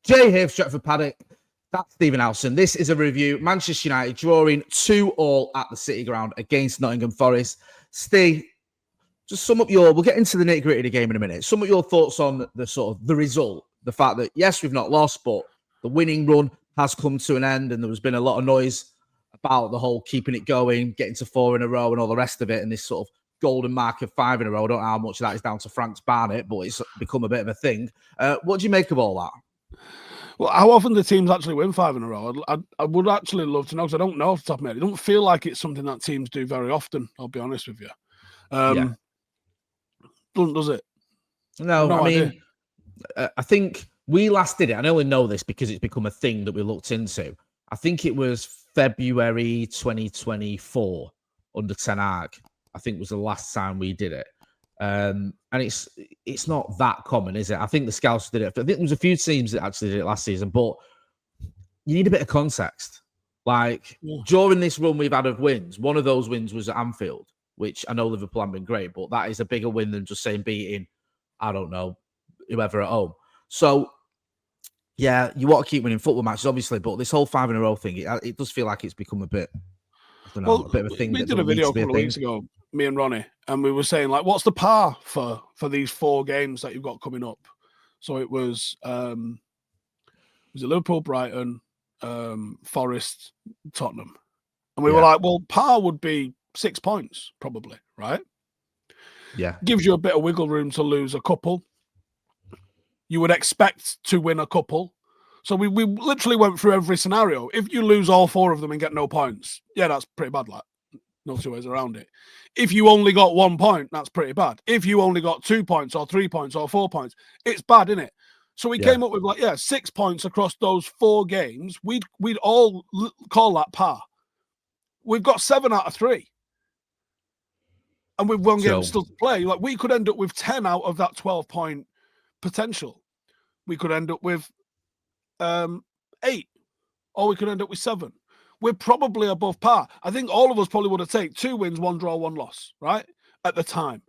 Jay here, Stretford, Paddock. That's Ste Howson. This is a review. Manchester United drawing 2-2 at the City Ground against Nottingham Forest. Steve, just sum up we'll get into the nitty-gritty of the game in a minute. Sum up your thoughts on the result. The fact that, yes, we've not lost, but the winning run has come to an end, and there's been a lot of noise about the whole keeping it going, getting to 4 in a row and all the rest of it, and this sort of golden mark of 5 in a row. I don't know how much of that is down to Frank's Barnett, but it's become a bit of a thing. What do you make of all that? Well, how often the teams actually win 5 in a row? I would actually love to know, because I don't know off the top of my head. It don't feel like it's something that teams do very often, I'll be honest with you. Does it? No, I mean, I think we last did it. I only know this because it's become a thing that we looked into. I think it was February 2024 under Ten Hag. I think was the last time we did it. And it's not that common, is it? I think the Scouts did it. I think there was a few teams that actually did it last season, but you need a bit of context. Like, during this run we've had of wins, one of those wins was at Anfield, which I know Liverpool haven't been great, but that is a bigger win than just saying beating, I don't know, whoever at home. So, yeah, you want to keep winning football matches, obviously, but this whole 5 in a row thing, it does feel like it's become a bit, I don't know, a bit of a thing. We did a video a couple of weeks ago, me and Ronnie, and we were saying, like, what's the par for these 4 games that you've got coming up? So it was Liverpool, Brighton, Forest, Tottenham. And we were like, well, par would be 6 points, probably, right? Yeah. Gives you a bit of wiggle room to lose a couple. You would expect to win a couple. So we literally went through every scenario. If you lose all 4 of them and get no points, yeah, that's pretty bad, like. No 2 ways around it. If you only got 1 point, that's pretty bad. If you only got 2 points or 3 points or 4 points, it's bad, isn't it? So we came up with 6 points across those 4 games. We'd all call that par. We've got 7 out of 3. And we've 1 game still to play. Like, we could end up with 10 out of that 12-point potential. We could end up with 8, or we could end up with 7. We're probably above par. I think all of us probably would have taken 2 wins, 1 draw, 1 loss, right? At the time.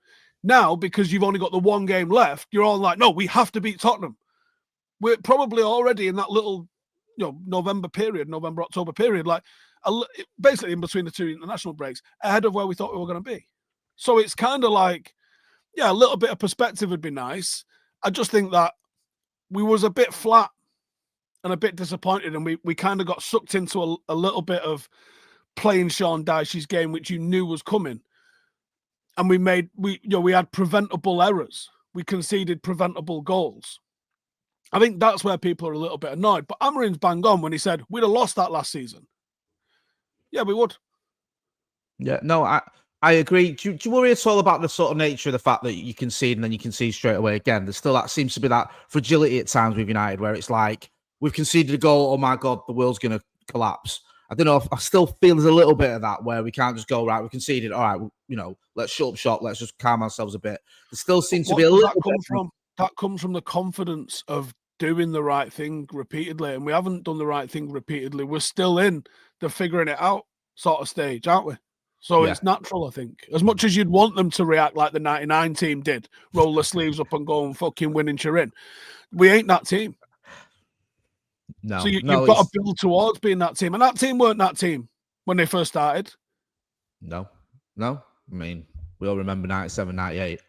Now, because you've only got the 1 game left, you're all like, no, we have to beat Tottenham. We're probably already in that little, November, October period, like basically in between the 2 international breaks, ahead of where we thought we were going to be. So it's kind of like, a little bit of perspective would be nice. I just think that we was a bit flat and a bit disappointed, and we kind of got sucked into a little bit of playing Sean Dyche's game, which you knew was coming. And we had preventable errors. We conceded preventable goals. I think that's where people are a little bit annoyed. But Amarin's bang on when he said we'd have lost that last season. Yeah, we would. Yeah, no, I agree. Do you worry at all about the sort of nature of the fact that you concede and then you concede straight away again? There's still that seems to be that fragility at times with United where it's like, we've conceded a goal. Oh my God, the world's going to collapse. I don't know. I still feel there's a little bit of that where we can't just go, right, we conceded. All right, let's shut up shop. Let's just calm ourselves a bit. There still seems to be a little bit. That comes from the confidence of doing the right thing repeatedly. And we haven't done the right thing repeatedly. We're still in the figuring it out sort of stage, aren't we? So it's natural, I think. As much as you'd want them to react like the 99 team did, roll their sleeves up and go and fucking win and cheer in. We ain't that team. No, so you've got to build towards being that team. And that team weren't that team when they first started. No. I mean, we all remember 97, 98.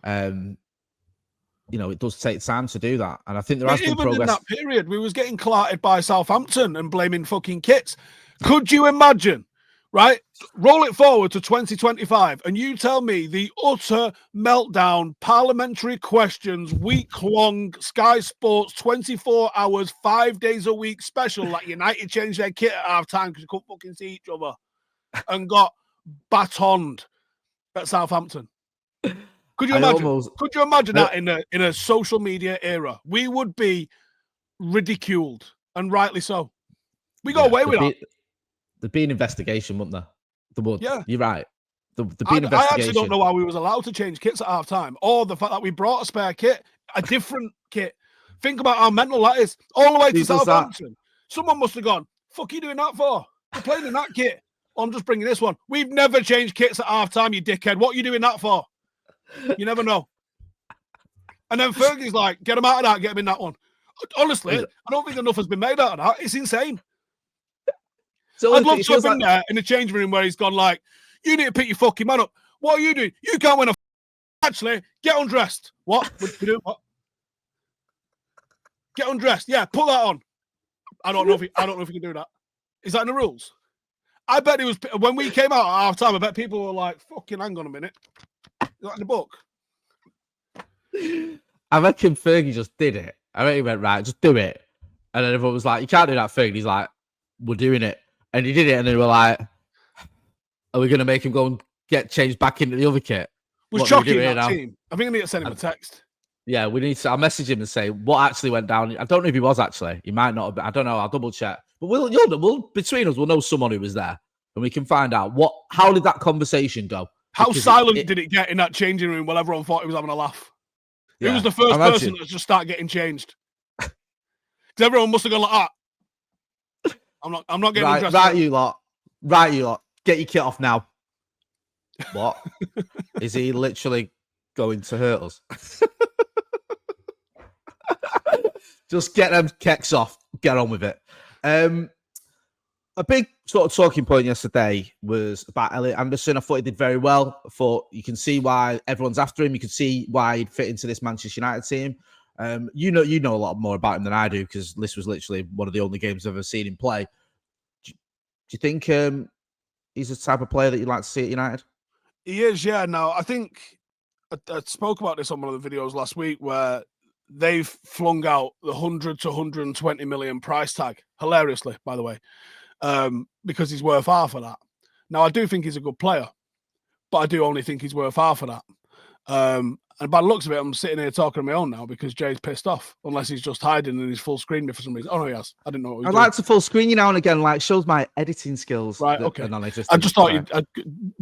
It does take time to do that. And I think there has been progress. Even in that period, we was getting clarted by Southampton and blaming fucking kits. Could you imagine, right? Roll it forward to 2025 and you tell me the utter meltdown, parliamentary questions, week-long Sky Sports, 24 hours, 5 days a week special, like United changed their kit at half-time because they couldn't fucking see each other and got batoned at Southampton. Could you imagine that in a social media era? We would be ridiculed, and rightly so. We got away with that. There'd be an investigation, wouldn't there? There would. Yeah. You're right. There'd be an investigation. I actually don't know why we was allowed to change kits at half time, or the fact that we brought a spare kit, a different kit. Think about how mental that is. All the way to Southampton. Someone must have gone, fuck are you doing that for? You're playing in that kit. I'm just bringing this one. We've never changed kits at half time, you dickhead. What are you doing that for? You never know. And then Fergie's like, get him out of that, get him in that one. Honestly, I don't think enough has been made out of that. It's insane. So I'd love to have been there in the changing room where he's gone like, you need to pick your fucking man up. What are you doing? You can't win a actually, get undressed. What? What we do? What? Get undressed. Yeah, put that on. I don't know if he can do that. Is that in the rules? I bet it was when we came out at half time. I bet people were like, "Fucking, hang on a minute." Is that in the book? I reckon Fergie just did it. I reckon he went, right, just do it. And then everyone was like, "You can't do that, Fergie." He's like, "We're doing it," and he did it. And they were like, "Are we going to make him go and get changed back into the other kit?" Was Chucky in that team? I think I need to send him a text. Yeah, we need to. I'll message him and say what actually went down. I don't know if he was actually. He might not have been. I don't know. I'll double check. But we'll between us, we'll know someone who was there, and we can find out how did that conversation go? How silent did it get in that changing room while everyone thought he was having a laugh? Yeah, who was the first person to just start getting changed? Because everyone must have gone like that. I'm not getting undressed. Right, you lot. Get your kit off now. What? Is he literally going to hurt us? Just get them kecks off. Get on with it. A big sort of talking point yesterday was about Elliot Anderson. I thought he did very well. I thought you can see why everyone's after him. You can see why he'd fit into this Manchester United team. You know a lot more about him than I do because this was literally one of the only games I've ever seen him play. Do you think he's the type of player that you'd like to see at United? He is, yeah. Now, I think I spoke about this on one of the videos last week where they've flung out the 100 to 120 million price tag, hilariously, by the way, because he's worth half of that. Now, I do think he's a good player, but I do only think he's worth half of that. And by the looks of it, I'm sitting here talking on my own now because Jay's pissed off, unless he's just hiding and he's full screened me for some reason. Oh, no, he has. I didn't know what he was doing. Like to full screen you now and again, like shows my editing skills. Right, okay. I just thought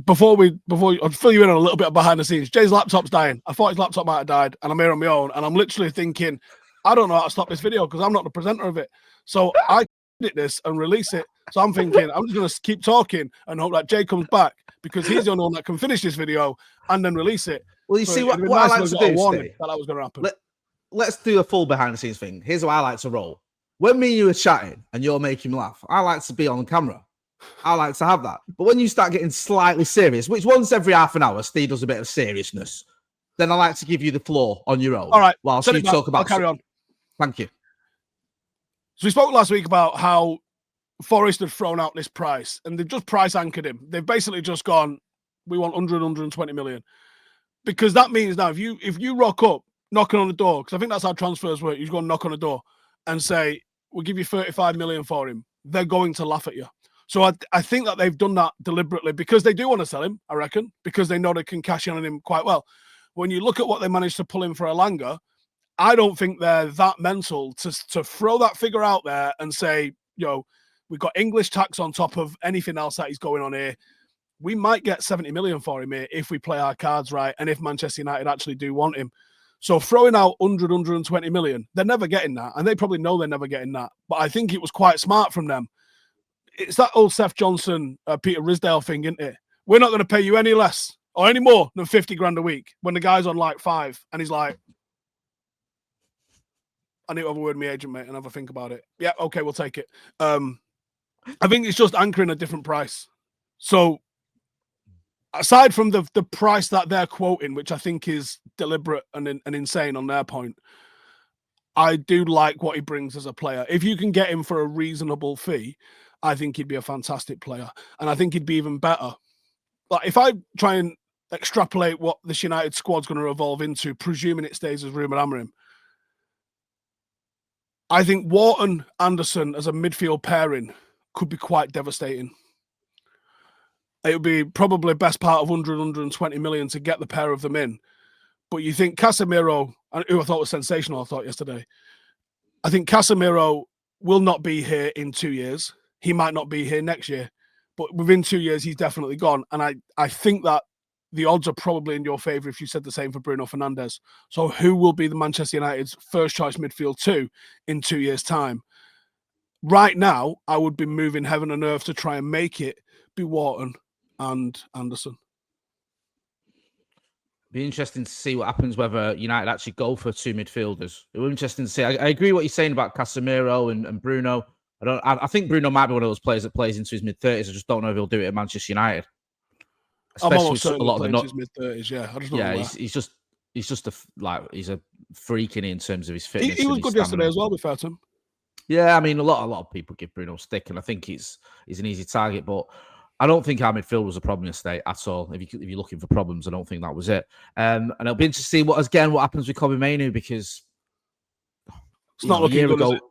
before I'd fill you in on a little bit of behind the scenes. Jay's laptop's dying. I thought his laptop might have died, and I'm here on my own, and I'm literally thinking, I don't know how to stop this video because I'm not the presenter of it. So I edit this and release it. So I'm thinking, I'm just going to keep talking and hope that Jay comes back because he's the only one that can finish this video and then release it. Well, you see what I like to do, Steve, that was going to happen. Let's do a full behind the scenes thing. Here's how I like to roll. When me and you are chatting and you're making me laugh, I like to be on camera. I like to have that. But when you start getting slightly serious, which once every half an hour, Steve does a bit of seriousness, then I like to give you the floor on your own. All right. Whilst you talk about. I'll carry on. Thank you. So we spoke last week about how Forest had thrown out this price and they've just price anchored him. They've basically just gone, we want 120 million. Because that means now if you rock up, knocking on the door, because I think that's how transfers work. You go and knock on the door and say, we'll give you 35 million for him. They're going to laugh at you. So I think that they've done that deliberately because they do want to sell him, I reckon, because they know they can cash in on him quite well. When you look at what they managed to pull in for Elanga, I don't think they're that mental to throw that figure out there and say, we've got English tax on top of anything else that is going on here. We might get 70 million for him here if we play our cards right and if Manchester United actually do want him. So throwing out 120 million, they're never getting that. And they probably know they're never getting that. But I think it was quite smart from them. It's that old Seth Johnson, Peter Risdale thing, isn't it? We're not going to pay you any less or any more than 50 grand a week when the guy's on like 5 and he's like, I need to have a word with my agent, mate, and have a think about it. Yeah, okay, we'll take it. I think it's just anchoring a different price. So aside from the price that they're quoting, which I think is deliberate and insane on their point, I do like what he brings as a player. If you can get him for a reasonable fee, I think he'd be a fantastic player. And I think he'd be even better. Like if I try and extrapolate what this United squad's going to evolve into, presuming it stays as rumour hammering, I think Wharton Anderson as a midfield pairing could be quite devastating. It would be probably best part of 120 million to get the pair of them in. But you think Casemiro, who I thought was sensational, I thought yesterday, I think Casemiro will not be here in 2 years. He might not be here next year. But within 2 years, he's definitely gone. And I think that the odds are probably in your favour if you said the same for Bruno Fernandes. So who will be the Manchester United's first choice midfield 2 in 2 years' time? Right now, I would be moving heaven and earth to try and make it be Wharton and Anderson. Be interesting to see what happens, whether United actually go for 2 midfielders. It will be interesting to see. I agree what you're saying about Casemiro and Bruno. I think Bruno might be one of those players that plays into his mid-30s. I just don't know if he'll do it at Manchester United. I'm almost certain he plays his mid-30s, yeah. I just don't know he's just he's a freak in terms of his fitness. He was good yesterday as well, be fair to him. Yeah, I mean, a lot of people give Bruno stick, and I think he's an easy target, but I don't think our midfield was a problem yesterday at all. If you're looking for problems, I don't think that was it. And it'll be interesting to see what happens with Kobbie Mainoo, because it's not looking good, is it?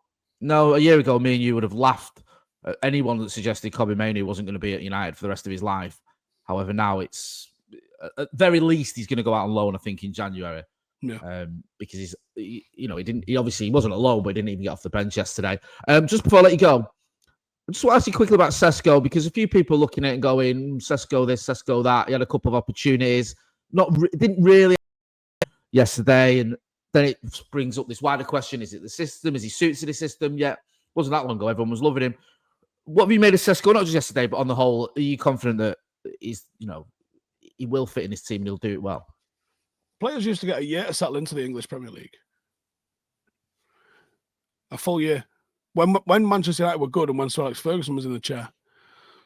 No, a year ago, me and you would have laughed at anyone that suggested Kobbie Mainoo wasn't going to be at United for the rest of his life. However, now it's at very least he's going to go out on loan, I think, in January. Yeah. Because he wasn't alone, but he didn't even get off the bench yesterday. Just before I let you go, I just want to ask you quickly about Sesko, because a few people are looking at it and going, Sesko this, Sesko that. He had a couple of opportunities, didn't really yesterday, and then it brings up this wider question: is it the system? Is he suited to the system? Yeah, wasn't that long ago. Everyone was loving him. What have you made of Sesko? Not just yesterday, but on the whole, are you confident that he will fit in his team and he'll do it well? Players used to get a year to settle into the English Premier League. A full year. When Manchester United were good and when Sir Alex Ferguson was in the chair.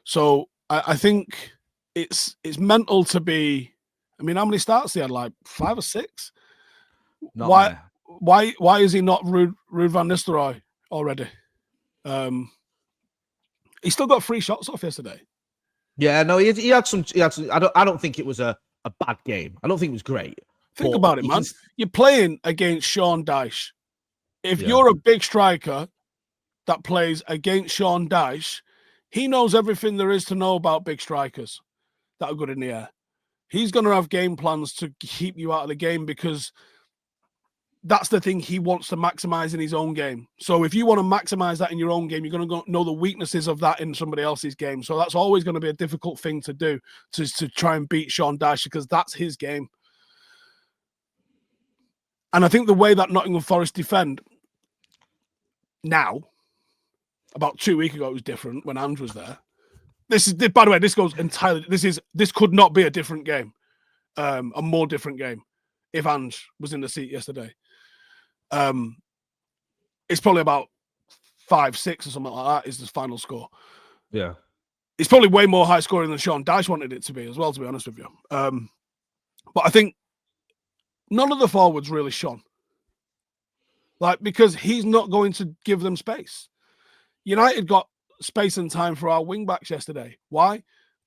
So I think it's mental to be. I mean, how many starts he had? Like 5 or 6. Why is he not Ruud van Nistelrooy already? He still got 3 shots off yesterday. Yeah, no, he had some. I don't think it was a bad game. I don't think it was great. Think about it, man. You're playing against Sean Dyche. If you're a big striker that plays against Sean Dyche, he knows everything there is to know about big strikers that are good in the air. He's going to have game plans to keep you out of the game, because that's the thing he wants to maximize in his own game. So if you want to maximize that in your own game, you're going to know the weaknesses of that in somebody else's game. So that's always going to be a difficult thing to do, to try and beat Sean Dyche, because that's his game. And I think the way that Nottingham Forest defend now, about 2 weeks ago, it was different when Ange was there. This is, by the way, this goes entirely. This could not be a different game, a more different game, if Ange was in the seat yesterday. It's probably about 5-6 or something like that is the final score. Yeah, it's probably way more high scoring than Sean Dyche wanted it to be as well, to be honest with you. But I think none of the forwards really shone. Because he's not going to give them space. United got space and time for our wing backs yesterday. Why?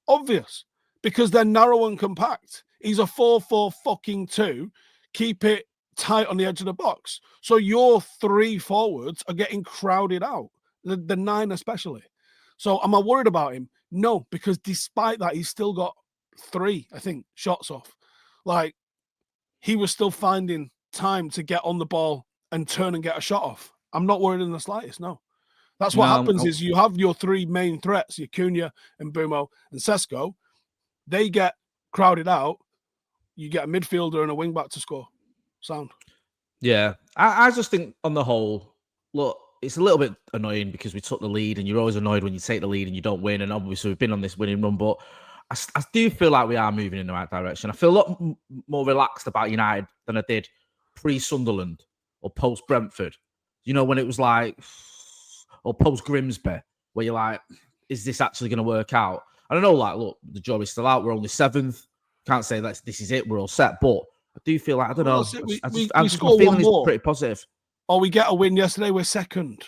Obvious. Because they're narrow and compact. He's a 4-4-2. Keep it tight on the edge of the box. So your 3 forwards are getting crowded out. The 9 especially. So am I worried about him? No, because despite that, he's still got 3, I think, shots off. He was still finding time to get on the ball and turn and get a shot off. I'm not worried in the slightest, no. That's what happens is you have your 3 main threats, your Cunha and Bumo and Sesko. They get crowded out. You get a midfielder and a wing-back to score. Sound. Yeah. I just think on the whole, look, it's a little bit annoying because we took the lead, and you're always annoyed when you take the lead and you don't win. And obviously we've been on this winning run, but I do feel like we are moving in the right direction. I feel a lot more relaxed about United than I did pre-Sunderland or post-Brentford. When it was or post-Grimsby, where you're like, is this actually going to work out? I don't know, look, the jury's still out. We're only 7th. Can't say that this is it. We're all set. But I do feel like, I don't know. We score one more. Pretty positive. Or we get a win yesterday, we're 2nd.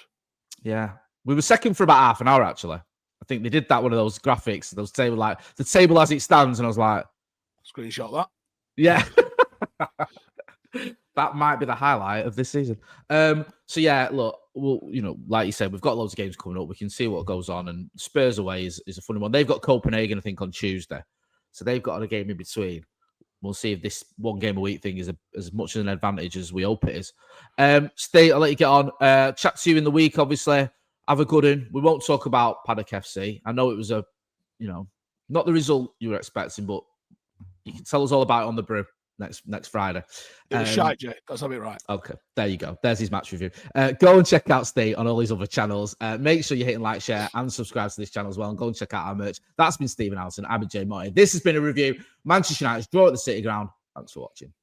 Yeah. We were 2nd for about half an hour, actually. I think they did that, one of those graphics, those table, the table as it stands, and I was like, screenshot that. Yeah. That might be the highlight of this season. So yeah, look, like you said, we've got loads of games coming up. We can see what goes on, and Spurs away is a funny one. They've got Copenhagen, I think, on Tuesday, so they've got a game in between. We'll see if this 1 game a week thing is as much of an advantage as we hope it is. Steve, I'll let you get on. Chat to you in the week, obviously. Have a good one. We won't talk about Paddock FC. I know it was not the result you were expecting, but you can tell us all about it on the brew next Friday. It was shite, Jay. That's have it right. Okay, there you go. There's his match review. Go and check out Steve on all his other channels. Make sure you're hitting like, share, and subscribe to this channel as well. And go and check out our merch. That's been Ste Howson. I've been Jay Motti. This has been a review. Manchester United's draw at the City Ground. Thanks for watching.